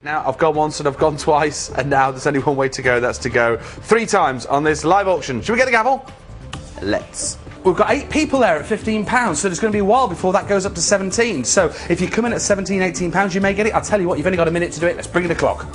Now, I've gone once and I've gone twice, and now there's only one way to go, that's to go 3 times on this live auction. Should we get the gavel? Let's. We've got 8 people there at £15, so it's going to be a while before that goes up to 17. So if you come in at £17, £18, you may get it. I'll tell you what, you've only got a minute to do it. Let's bring in the clock.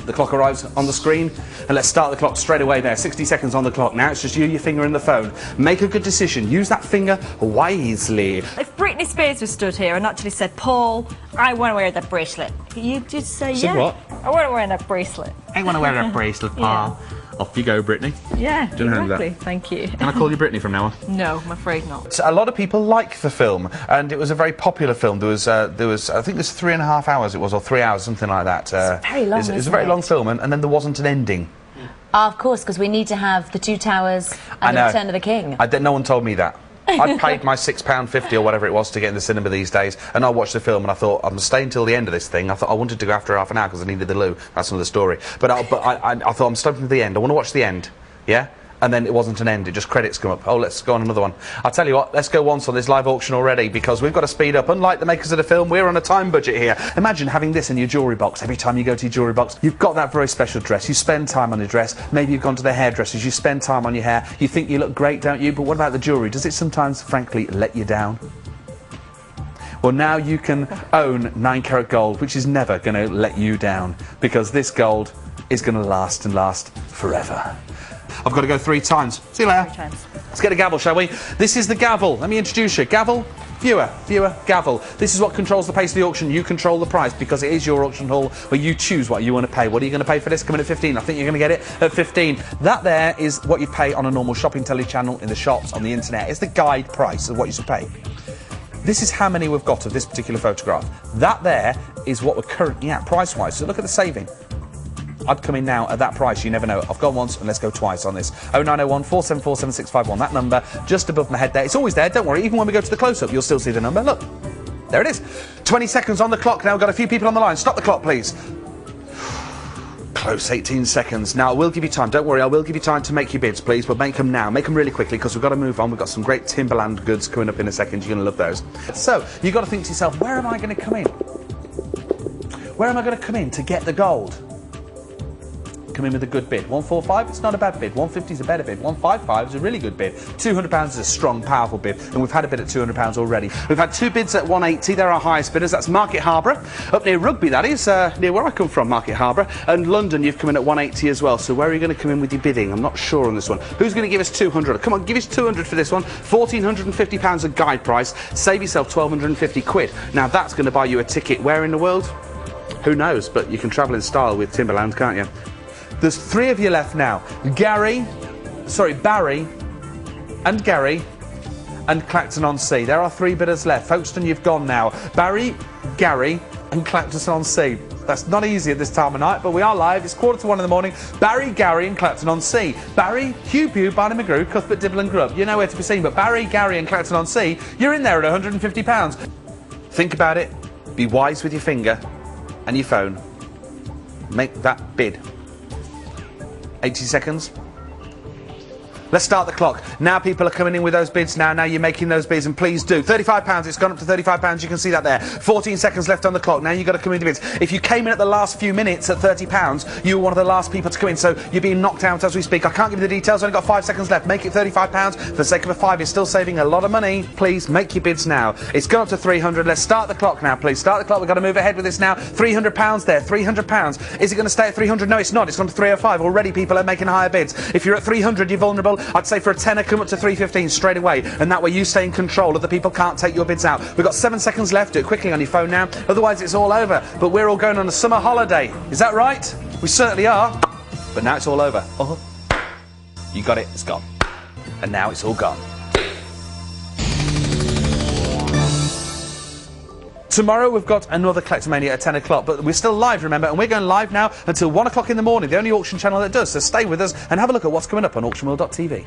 The clock arrives on the screen, and let's start the clock straight away there. 60 seconds on the clock. Now it's just you, your finger, and the phone. Make a good decision. Use that finger wisely. If Britney Spears was stood here and actually said, Paul, I want to wear that bracelet, you'd just say, Said what? I want to wear that bracelet. I want to wear that bracelet, Paul. Yeah. Off you go, Britney. Yeah, Do you know exactly. that? Thank you. Can I call you Britney from now on? No, I'm afraid not. So a lot of people like the film, and it was a very popular film. There was I think it was 3.5 hours it was, or 3 hours, something like that. It's very long, It was a very long film, and then there wasn't an ending. Of course, because we need to have the Two Towers and the Return of the King. No one told me that. I paid my £6.50 or whatever it was to get in the cinema these days, and I watched the film and I thought, I'm staying till the end of this thing. I thought I wanted to go after half an hour because I needed the loo. That's another story. But I thought, I'm stopping to the end. I want to watch the end. Yeah? And then it wasn't an end, it just credits come up. Oh, let's go on another one. I'll tell you what, let's go once on this live auction already, because we've got to speed up. Unlike the makers of the film, we're on a time budget here. Imagine having this in your jewellery box. Every time you go to your jewellery box, you've got that very special dress. You spend time on your dress. Maybe you've gone to the hairdressers. You spend time on your hair. You think you look great, don't you? But what about the jewellery? Does it sometimes, frankly, let you down? Well, now you can own 9-carat gold, which is never going to let you down, because this gold is going to last and last forever. I've got to go 3 times. See you later. 3 times. Let's get a gavel, shall we? This is the gavel. Let me introduce you. Gavel, viewer, gavel. This is what controls the pace of the auction. You control the price, because it is your auction hall where you choose what you want to pay. What are you going to pay for this? Come in at 15. I think you're going to get it at 15. That there is what you pay on a normal shopping telly channel, in the shops, on the internet. It's the guide price of what you should pay. This is how many we've got of this particular photograph. That there is what we're currently at price-wise. So look at the saving. I'd come in now at that price, you never know. I've gone once and let's go twice on this. 0901 474 7651, that number just above my head there. It's always there, don't worry. Even when we go to the close-up, you'll still see the number. Look, there it is. 20 seconds on the clock now. We've got a few people on the line. Stop the clock, please. Close, 18 seconds. Now, I will give you time. Don't worry, I will give you time to make your bids, please, but make them now. Make them really quickly, because we've got to move on. We've got some great Timberland goods coming up in a second. You're going to love those. So, you've got to think to yourself, where am I going to come in? Where am I going to come in to get the gold? Come in with a good bid. 145, it's not a bad bid. 150 is a better bid. 155 is a really good bid. £200 is a strong, powerful bid, and we've had a bid at £200 already. We've had 2 bids at 180. They're our highest bidders. That's Market Harborough, up near Rugby, that is, near where I come from, Market Harborough. And London, you've come in at 180 as well. So where are you going to come in with your bidding? I'm not sure on this one. Who's going to give us 200? Come on, give us 200 for this one. £1,450 a guide price. Save yourself 1,250 quid. Now that's going to buy you a ticket. Where in the world? Who knows? But you can travel in style with Timberland, can't you? There's 3 of you left now. Barry, and Gary, and Clacton-on-Sea. There are 3 bidders left. Folkestone, you've gone now. Barry, Gary, and Clacton-on-Sea. That's not easy at this time of night, but we are live. It's 1:45 in the morning. Barry, Gary, and Clacton-on-Sea. Barry, Hugh Pugh, Barney McGrew, Cuthbert, Dibble and Grubb. You're nowhere to be seen, but Barry, Gary, and Clacton-on-Sea, you're in there at £150. Think about it. Be wise with your finger and your phone. Make that bid. 80 seconds. Let's start the clock. Now people are coming in with those bids now. Now you're making those bids, and please do. £35, it's gone up to £35. You can see that there. 14 seconds left on the clock. Now you've got to come in with bids. If you came in at the last few minutes at £30, you were one of the last people to come in, so you're being knocked out as we speak. I can't give you the details. I've only got 5 seconds left. Make it £35. For the sake of a 5, you're still saving a lot of money. Please make your bids now. It's gone up to 300. Let's start the clock now, please. Start the clock. We've got to move ahead with this now. £300 there. £300. Is it going to stay at 300? No, it's not. It's gone to 305. Already people are making higher bids. If you're at 300, you're vulnerable. I'd say for a tenner, come up to 315 straight away, and that way you stay in control. Other people can't take your bids out. We've got 7 seconds left. Do it quickly on your phone now, otherwise it's all over. But we're all going on a summer holiday. Is that right? We certainly are. But now it's all over. You got it. It's gone. And now it's all gone. Tomorrow we've got another Collectomania at 10 o'clock, but we're still live, remember, and we're going live now until 1 o'clock in the morning, the only auction channel that does. So stay with us and have a look at what's coming up on auctionworld.tv.